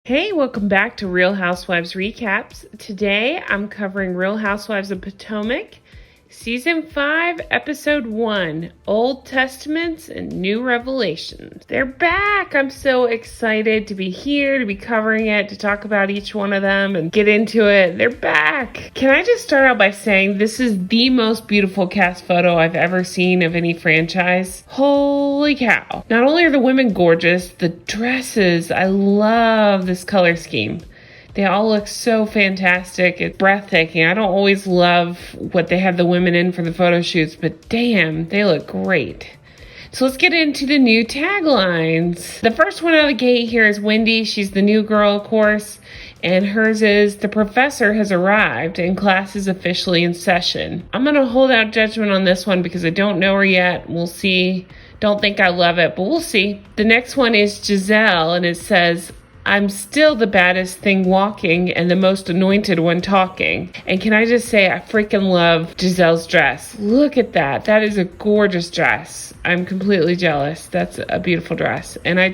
Hey, welcome back to Real Housewives Recaps. Today I'm covering Real Housewives of Potomac, Season 5, Episode 1, Old Testaments and New Revelations. They're back! I'm so excited to be here, to be covering it, to talk about each one of them and get into it. They're back! Can I just start out by saying this is the most beautiful cast photo I've ever seen of any franchise? Holy cow. Not only are the women gorgeous, the dresses, I love this color scheme. They all look so fantastic. It's breathtaking. I don't always love what they have the women in for the photo shoots, but damn, they look great. So let's get into the new taglines. The first one out of the gate here is Wendy. She's the new girl, of course, and hers is, the professor has arrived and class is officially in session. I'm going to hold out judgment on this one because I don't know her yet. We'll see. Don't think I love it, but we'll see. The next one is Gizelle, and it says, I'm still the baddest thing walking and the most anointed one talking. And can I just say, I freaking love Gizelle's dress. Look at that. That is a gorgeous dress. I'm completely jealous. That's a beautiful dress. And I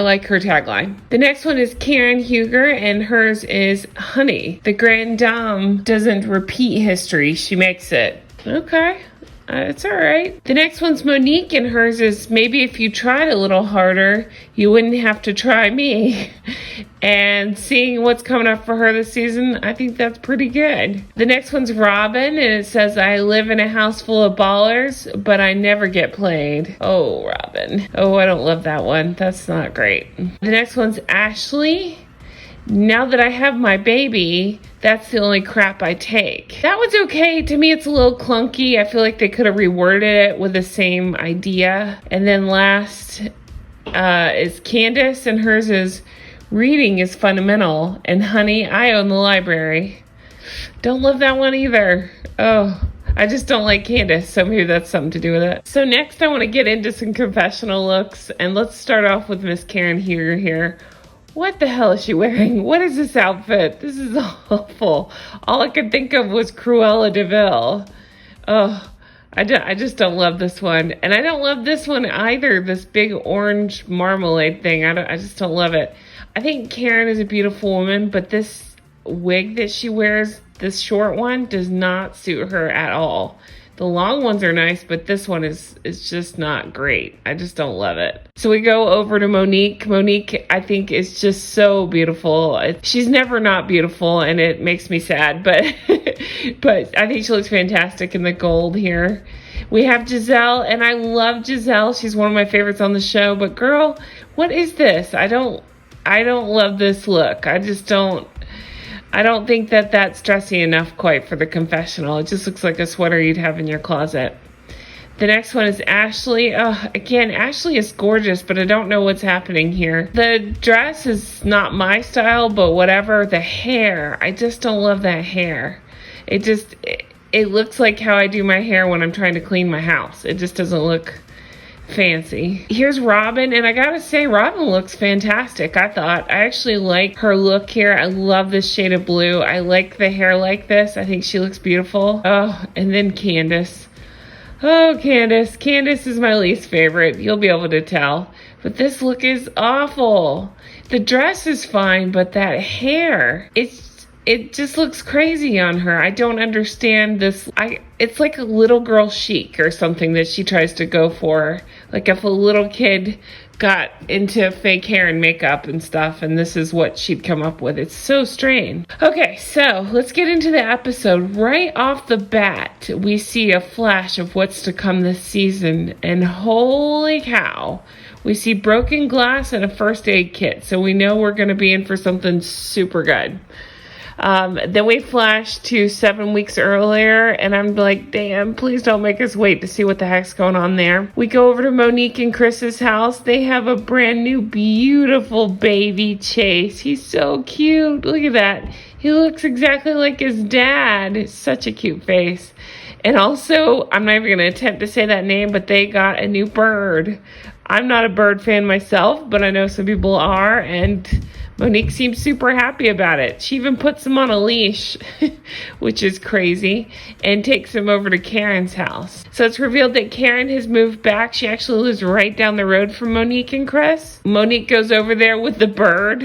like her tagline. The next one is Karen Huger, and hers is Honey. The grande dame doesn't repeat history. She makes it. Okay. It's all right. The next one's Monique, and hers is, maybe if you tried a little harder, you wouldn't have to try me. And seeing what's coming up for her this season, I think that's pretty good. The next one's Robyn, and it says, I live in a house full of ballers, but I never get played. Oh, Robyn. Oh, I don't love that one. That's not great. The next one's Ashley. Now that I have my baby, that's the only crap I take. That one's okay. To me, it's a little clunky. I feel like they could have reworded it with the same idea. And then last is Candiace, and hers is, reading is fundamental. And honey, I own the library. Don't love that one either. Oh, I just don't like Candiace, so maybe that's something to do with it. So next I want to get into some confessional looks. And let's start off with Miss Karen Huger here. What the hell is she wearing? What is this outfit? This is awful. All I could think of was Cruella de Vil. Oh, I just don't love this one. And I don't love this one either, this big orange marmalade thing. I just don't love it. I think Karen is a beautiful woman, but this wig that she wears, this short one, does not suit her at all. The long ones are nice, but this one is just not great. I just don't love it. So we go over to Monique. Monique, I think, is just so beautiful. She's never not beautiful, and it makes me sad, but but I think she looks fantastic in the gold here. We have Gizelle, and I love Gizelle. She's one of my favorites on the show, but girl, what is this? I don't love this look. I don't think that that's dressy enough quite for the confessional. It just looks like a sweater you'd have in your closet. The next one is Ashley. Again, Ashley is gorgeous, but I don't know what's happening here. The dress is not my style, but whatever. The hair, I just don't love that hair. It looks like how I do my hair when I'm trying to clean my house. It just doesn't look fancy. Here's Robyn, and I gotta say, Robyn looks fantastic. I actually like her look here. I love this shade of blue. I like the hair like this. I think she looks beautiful. Oh, and then Candiace. Oh, Candiace. Candiace is my least favorite. You'll be able to tell. But this look is awful. The dress is fine, but that hair, it just looks crazy on her. I don't understand this. It's like a little girl chic or something that she tries to go for. Like if a little kid got into fake hair and makeup and stuff, and this is what she'd come up with. It's so strange. Okay, so let's get into the episode. Right off the bat, we see a flash of what's to come this season, and holy cow. We see broken glass and a first aid kit, so we know we're going to be in for something super good. Then we flash to 7 weeks earlier, and I'm like, damn, please don't make us wait to see what the heck's going on there. We go over to Monique and Chris's house. They have a brand new, beautiful baby Chase. He's so cute. Look at that. He looks exactly like his dad. It's such a cute face. And also, I'm not even going to attempt to say that name, but they got a new bird. I'm not a bird fan myself, but I know some people are, and Monique seems super happy about it. She even puts him on a leash, which is crazy, and takes him over to Karen's house. So it's revealed that Karen has moved back. She actually lives right down the road from Monique and Chris. Monique goes over there with the bird,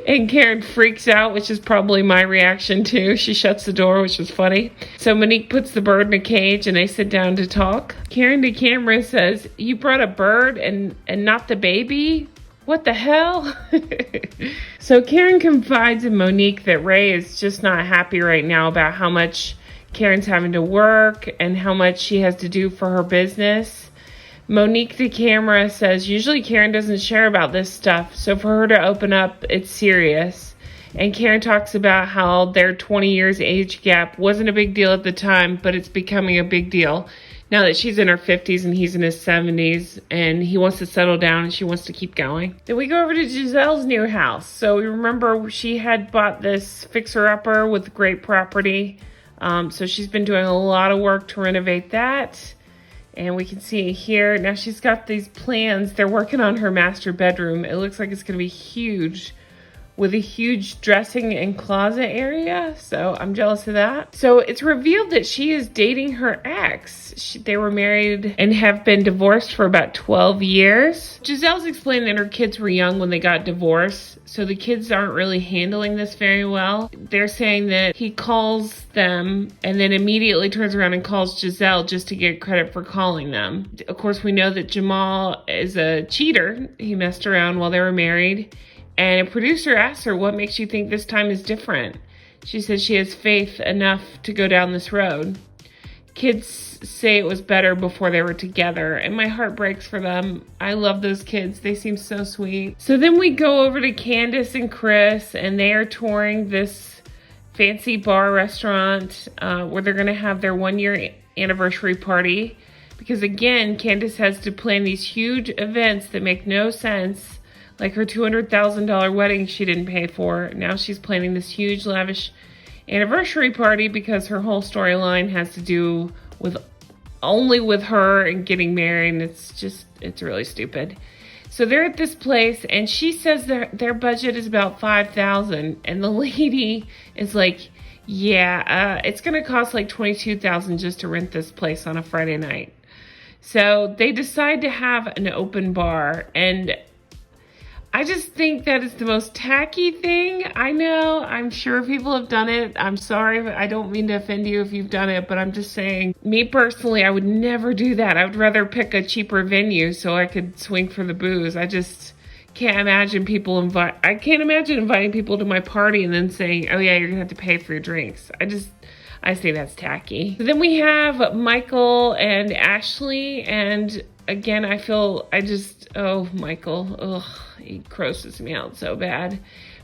and Karen freaks out, which is probably my reaction too. She shuts the door, which was funny. So Monique puts the bird in a cage, and they sit down to talk. Karen to camera says, "You brought a bird and not the baby? What the hell?" So Karen confides in Monique that Ray is just not happy right now about how much Karen's having to work and how much she has to do for her business. Monique to camera says usually Karen doesn't share about this stuff, so for her to open up, it's serious. And Karen talks about how their 20 years age gap wasn't a big deal at the time, but it's becoming a big deal now that she's in her 50s and he's in his 70s, and he wants to settle down and she wants to keep going. Then we go over to Gizelle's new house. So we remember she had bought this fixer-upper with great property. So she's been doing a lot of work to renovate that. And we can see it here. Now she's got these plans. They're working on her master bedroom. It looks like it's going to be huge, with a huge dressing and closet area. So I'm jealous of that. So it's revealed that she is dating her ex. They were married and have been divorced for about 12 years. Gizelle's explained that her kids were young when they got divorced, so the kids aren't really handling this very well. They're saying that he calls them and then immediately turns around and calls Gizelle just to get credit for calling them. Of course, we know that Jamal is a cheater. He messed around while they were married. And a producer asked her, "What makes you think this time is different?" She says she has faith enough to go down this road. Kids say it was better before they were together, and my heart breaks for them. I love those kids. They seem so sweet. So then we go over to Candiace and Chris, and they are touring this fancy bar restaurant where they're going to have their 1-year anniversary party. Because again, Candiace has to plan these huge events that make no sense. Like her $200,000 wedding she didn't pay for. Now she's planning this huge, lavish anniversary party because her whole storyline has to do with only with her and getting married. And it's really stupid. So they're at this place, and she says their budget is about $5,000. And the lady is like, yeah, it's going to cost like $22,000 just to rent this place on a Friday night. So they decide to have an open bar, and I just think that is the most tacky thing. I know, I'm sure people have done it. I'm sorry, but I don't mean to offend you if you've done it, but I'm just saying, me personally, I would never do that. I would rather pick a cheaper venue so I could swing for the booze. I just can't imagine I can't imagine inviting people to my party and then saying, "Oh yeah, you're gonna have to pay for your drinks." I say that's tacky. Then we have Michael and Ashley, and again, Michael, he grosses me out so bad.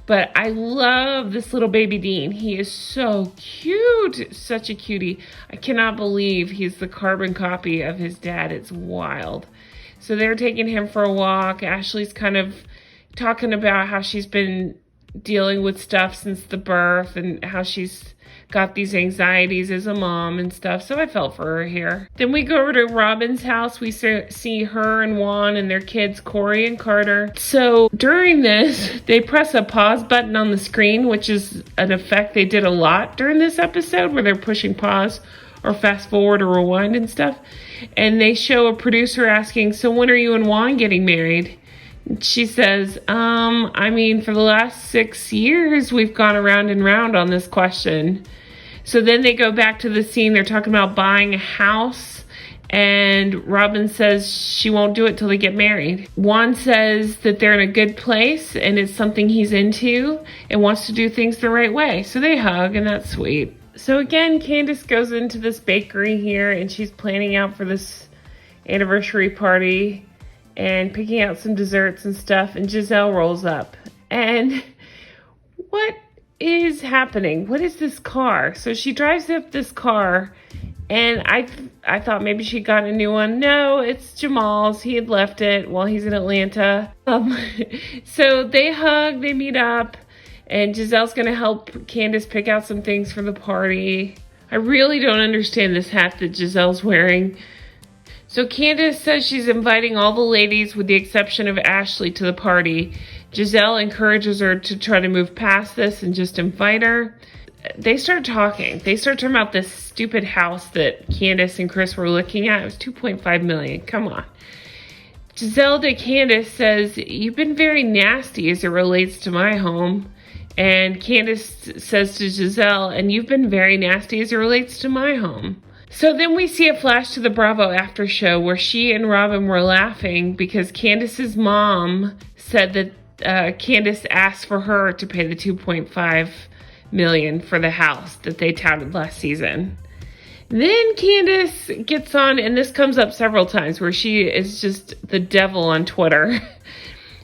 But I love this little baby Dean. He is so cute, such a cutie. I cannot believe he's the carbon copy of his dad. It's wild. So they're taking him for a walk. Ashley's kind of talking about how she's been dealing with stuff since the birth and how she's got these anxieties as a mom and stuff, so I felt for her here. Then we go over to Robyn's house. We see her and Juan and their kids, Corey and Carter. So during this, they press a pause button on the screen, which is an effect they did a lot during this episode, where they're pushing pause or fast forward or rewind and stuff. And they show a producer asking, "So when are you and Juan getting married?" She says, for the last 6 years, we've gone around and round on this question. So then they go back to the scene. They're talking about buying a house, and Robyn says she won't do it till they get married. Juan says that they're in a good place and it's something he's into and wants to do things the right way. So they hug, and that's sweet. So again, Candiace goes into this bakery here, and she's planning out for this anniversary party and picking out some desserts and stuff, and Gizelle rolls up. And what is happening? What is this car? So she drives up this car, and I thought maybe she got a new one. No, it's Jamal's. He had left it while he's in Atlanta. So they hug, they meet up, and Gizelle's gonna help Candiace pick out some things for the party. I really don't understand this hat that Gizelle's wearing. So Candiace says she's inviting all the ladies with the exception of Ashley to the party. Gizelle encourages her to try to move past this and just invite her. They start talking. They start talking about this stupid house that Candiace and Chris were looking at. It was $2.5 million. Come on. Gizelle to Candiace says, "You've been very nasty as it relates to my home." And Candiace says to Gizelle, "And you've been very nasty as it relates to my home." So then we see a flash to the Bravo after show where she and Robyn were laughing because Candiace's mom said that Candiace asked for her to pay the $2.5 million for the house that they touted last season. Then Candiace gets on, and this comes up several times, where she is just the devil on Twitter.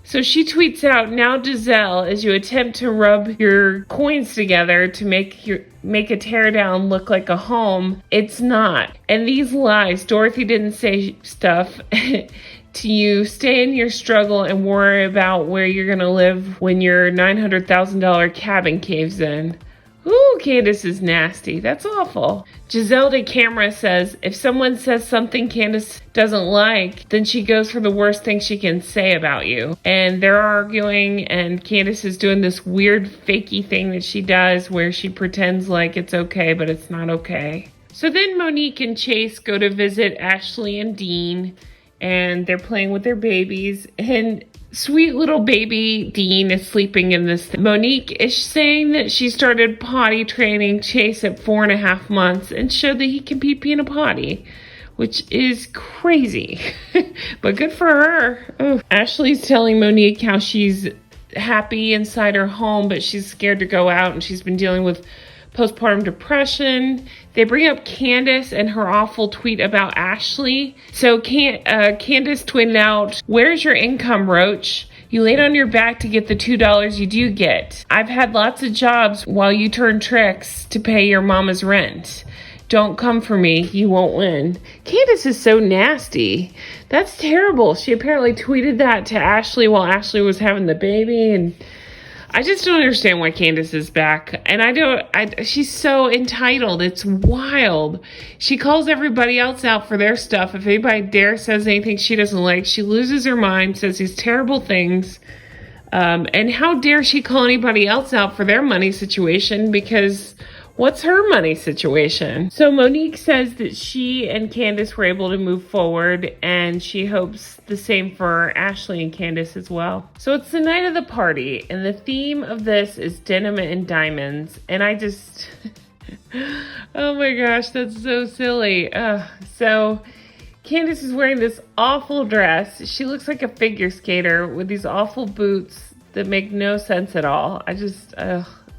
So she tweets out, "Now Gizelle, as you attempt to rub your coins together to make a teardown look like a home, it's not. And these lies, Dorothy didn't say stuff to you. Stay in your struggle and worry about where you're going to live when your $900,000 cabin caves in." Ooh, Candiace is nasty. That's awful. Gizelle to camera says, "If someone says something Candiace doesn't like, then she goes for the worst thing she can say about you." And they're arguing, and Candiace is doing this weird fakey thing that she does where she pretends like it's okay, but it's not okay. So then Monique and Chase go to visit Ashley and Dean, and they're playing with their babies, and sweet little baby Dean is sleeping in this thing. Monique is saying that she started potty training Chase at 4.5 months and showed that he can pee in a potty, which is crazy, but good for her. Oh. Ashley's telling Monique how she's happy inside her home, but she's scared to go out, and she's been dealing with postpartum depression. They bring up Candiace and her awful tweet about Ashley. So Candiace tweeted out, "Where's your income, Roach? You laid on your back to get the $2 you do get. I've had lots of jobs while you turn tricks to pay your mama's rent. Don't come for me. You won't win." Candiace is so nasty. That's terrible. She apparently tweeted that to Ashley while Ashley was having the baby, and I just don't understand why Candiace is back. And she's so entitled. It's wild. She calls everybody else out for their stuff. If anybody says anything she doesn't like, she loses her mind, says these terrible things. And how dare she call anybody else out for their money situation, because what's her money situation? So Monique says that she and Candiace were able to move forward, and she hopes the same for Ashley and Candiace as well. So it's the night of the party, and the theme of this is denim and diamonds. And I just, oh my gosh, that's so silly. So Candiace is wearing this awful dress. She looks like a figure skater with these awful boots that make no sense at all.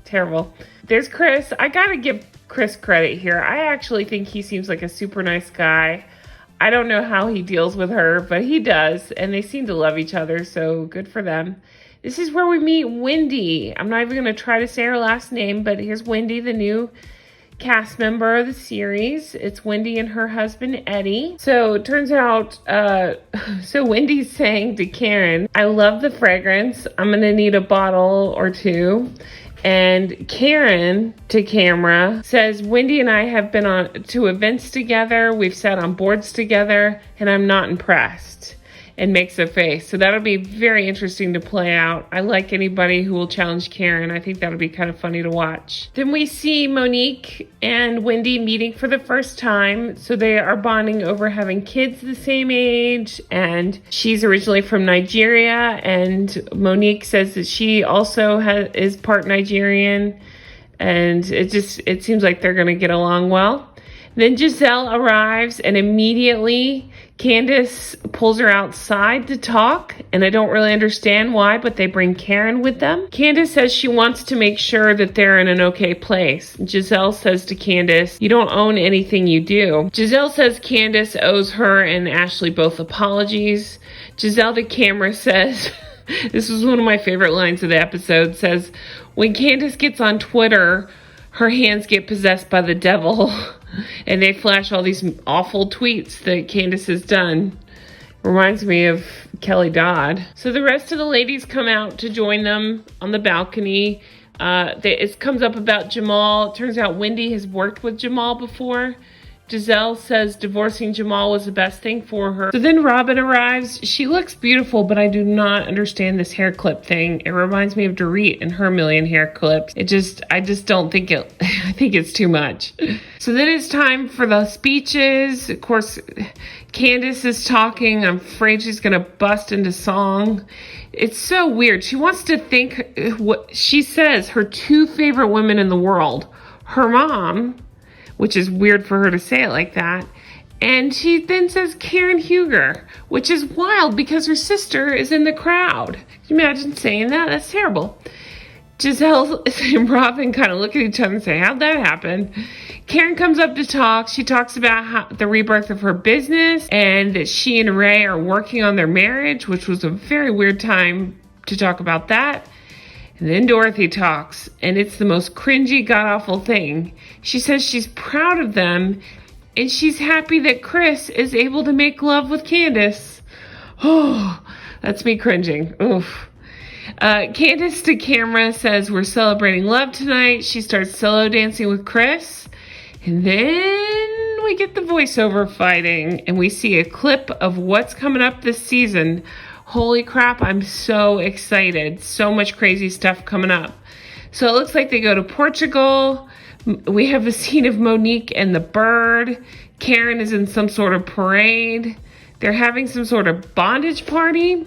Terrible. There's Chris. I gotta give Chris credit here. I actually think he seems like a super nice guy. I don't know how he deals with her, but he does, and they seem to love each other, so good for them. This is where we meet Wendy. I'm not even going to try to say her last name, but here's Wendy, the new cast member of the series. It's Wendy and her husband, Eddie. So it turns out, so Wendy's saying to Karen, "I love the fragrance. I'm going to need a bottle or two." And Karen, to camera, says, "Wendy and I have been on to events together. We've sat on boards together, and I'm not impressed," and makes a face. So that'll be very interesting to play out. I like anybody who will challenge Karen. I think that'll be kind of funny to watch. Then we see Monique and Wendy meeting for the first time. So they are bonding over having kids the same age. And she's originally from Nigeria. And Monique says that she also is part Nigerian. And it seems like they're going to get along well. Then Gizelle arrives, and immediately Candiace pulls her outside to talk, and I don't really understand why, but they bring Karen with them. Candiace says she wants to make sure that they're in an okay place. Gizelle says to Candiace, "You don't own anything you do." Gizelle says Candiace owes her and Ashley both apologies. Gizelle to camera says, this was one of my favorite lines of the episode, says, "When Candiace gets on Twitter, her hands get possessed by the devil." And they flash all these awful tweets that Candiace has done. Reminds me of Kelly Dodd. So the rest of the ladies come out to join them on the balcony. It comes up about Jamal. It turns out Wendy has worked with Jamal before. Gizelle says divorcing Jamal was the best thing for her. So then Robyn arrives. She looks beautiful, but I do not understand this hair clip thing. It reminds me of Dorit and her million hair clips. I just don't think it, I think it's too much. So then it's time for the speeches. Of course, Candiace is talking. I'm afraid she's gonna bust into song. It's so weird. She wants to think what she says her two favorite women in the world. Her mom, which is weird for her to say it like that. And she then says Karen Huger, which is wild because her sister is in the crowd. Can you imagine saying that? That's terrible. Gizelle and Robyn kind of look at each other and say, how'd that happen? Karen comes up to talk. She talks about the rebirth of her business and that she and Reah are working on their marriage, which was a very weird time to talk about that. And then Dorothy talks, and it's the most cringy, god-awful thing. She says she's proud of them, and she's happy that Chris is able to make love with Candiace. Oh, that's me cringing. Oof. Candiace to camera says we're celebrating love tonight. She starts solo dancing with Chris, and then we get the voiceover fighting, and we see a clip of what's coming up this season. Holy crap, I'm so excited. So much crazy stuff coming up. So it looks like they go to Portugal. We have a scene of Monique and the bird. Karen is in some sort of parade. They're having some sort of bondage party.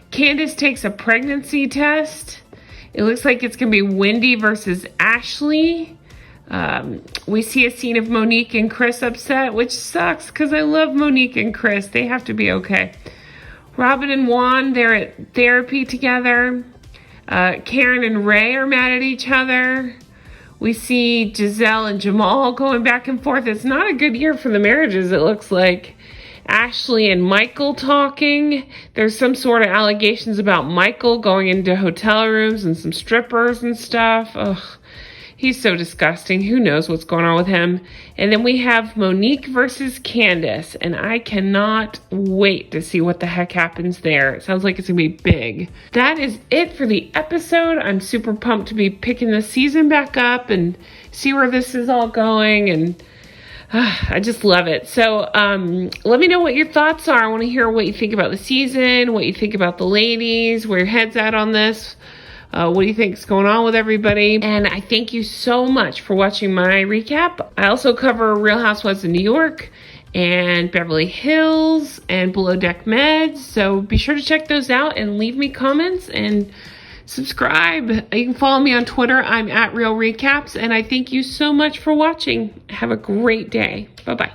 Candiace takes a pregnancy test. It looks like it's going to be Wendy versus Ashley. We see a scene of Monique and Chris upset, which sucks because I love Monique and Chris. They have to be okay. Robyn and Juan, they're at therapy together. Karen and Reah are mad at each other. We see Gizelle and Jamal going back and forth. It's not a good year for the marriages, it looks like. Ashley and Michael talking. There's some sort of allegations about Michael going into hotel rooms and some strippers and stuff. Ugh. He's so disgusting. Who knows what's going on with him? And then we have Monique versus Candiace, and I cannot wait to see what the heck happens there. It sounds like it's gonna be big. That is it for the episode. I'm super pumped to be picking the season back up and see where this is all going, and I just love it. So let me know what your thoughts are. I want to hear what you think about the season, what you think about the ladies, where your head's at on this. What do you think is going on with everybody? And I thank you so much for watching my recap. I also cover Real Housewives of New York and Beverly Hills and Below Deck Meds. So be sure to check those out and leave me comments and subscribe. You can follow me on Twitter. I'm at Real Recaps. And I thank you so much for watching. Have a great day. Bye-bye.